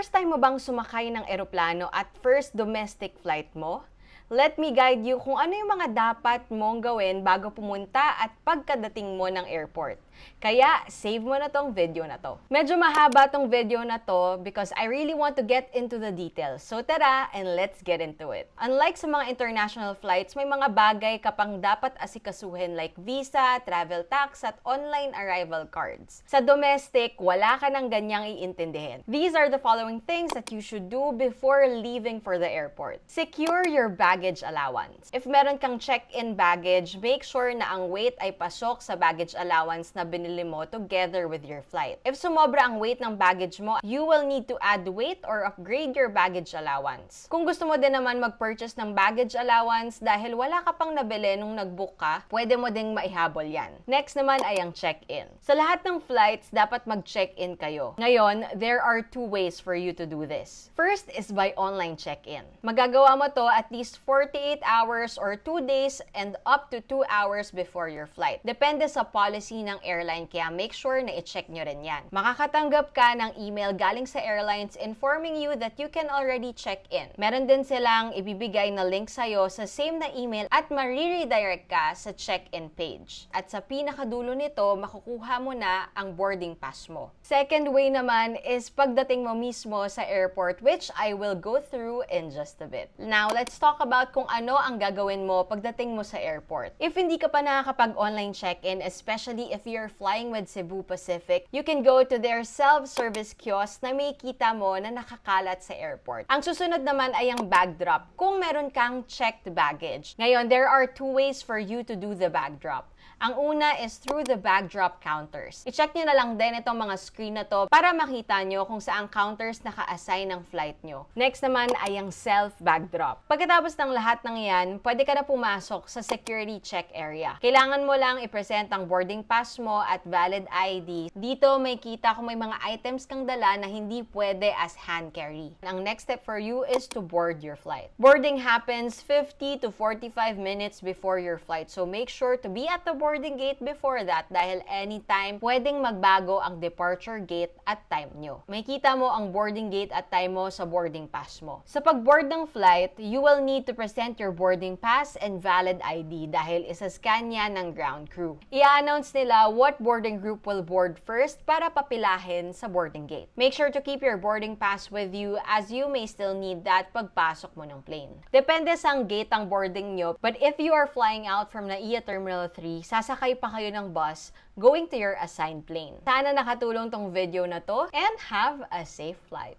First time mo bang sumakay ng eroplano at first domestic flight mo? Let me guide you kung ano yung mga dapat mong gawin bago pumunta at pagkadating mo ng airport. Kaya, save mo na tong video na to. Medyo mahaba tong video na to because I really want to get into the details. So tara, and let's get into it. Unlike sa mga international flights, may mga bagay ka pang dapat asikasuhin like visa, travel tax, at online arrival cards. Sa domestic, wala ka nang ganyang iintindihin. These are the following things that you should do before leaving for the airport. Secure your baggage allowance. If meron kang check-in baggage, make sure na ang weight ay pasok sa baggage allowance na binili mo together with your flight. If sumobra ang weight ng baggage mo, you will need to add weight or upgrade your baggage allowance. Kung gusto mo din naman mag-purchase ng baggage allowance dahil wala ka pang nabili nung nag-book ka, pwede mo ding maihabol yan. Next naman ay ang check-in. Sa lahat ng flights, dapat mag-check-in kayo. Ngayon, there are two ways for you to do this. First is by online check-in. Magagawa mo to at least 48 hours or 2 days and up to 2 hours before your flight. Depende sa policy ng airline, kaya make sure na i-check nyo rin yan. Makakatanggap ka ng email galing sa airlines informing you that you can already check in. Meron din silang ibibigay na link sa'yo sa same na email at mariredirect ka sa check-in page. At sa pinakadulo nito, makukuha mo na ang boarding pass mo. Second way naman is pagdating mo mismo sa airport, which I will go through in just a bit. Now, let's talk about kung ano ang gagawin mo pagdating mo sa airport. If hindi ka pa nakakapag-online check-in, especially if you're flying with Cebu Pacific, you can go to their self-service kiosk na may kita mo na nakakalat sa airport. Ang susunod naman ay ang bag drop kung meron kang checked baggage. Ngayon, there are two ways for you to do the bag drop. Ang una is through the bag drop counters. I-check nyo na lang din itong mga screen na to para makita nyo kung saang counters naka-assign ng flight nyo. Next naman ay ang self-bag drop. Pagkatapos ng lahat ng yan, pwede ka na pumasok sa security check area. Kailangan mo lang i-present ang boarding pass mo at valid ID. Dito may kita kung may mga items kang dala na hindi pwede as hand carry. Ang next step for you is to board your flight. Boarding happens 50 to 45 minutes before your flight, so make sure to be at the boarding gate before that dahil anytime pwedeng magbago ang departure gate at time nyo. May kita mo ang boarding gate at time mo sa boarding pass mo. Sa pag-board ng flight, you will need to present your boarding pass and valid ID dahil isa-scan yan ng ground crew. I-announce nila what boarding group will board first para papilahin sa boarding gate. Make sure to keep your boarding pass with you as you may still need that pagpasok mo ng plane. Depende sa gate ang boarding nyo, but if you are flying out from NAIA Terminal 3, sasakay pa kayo ng bus going to your assigned plane. Sana nakatulong tong video na to and have a safe flight.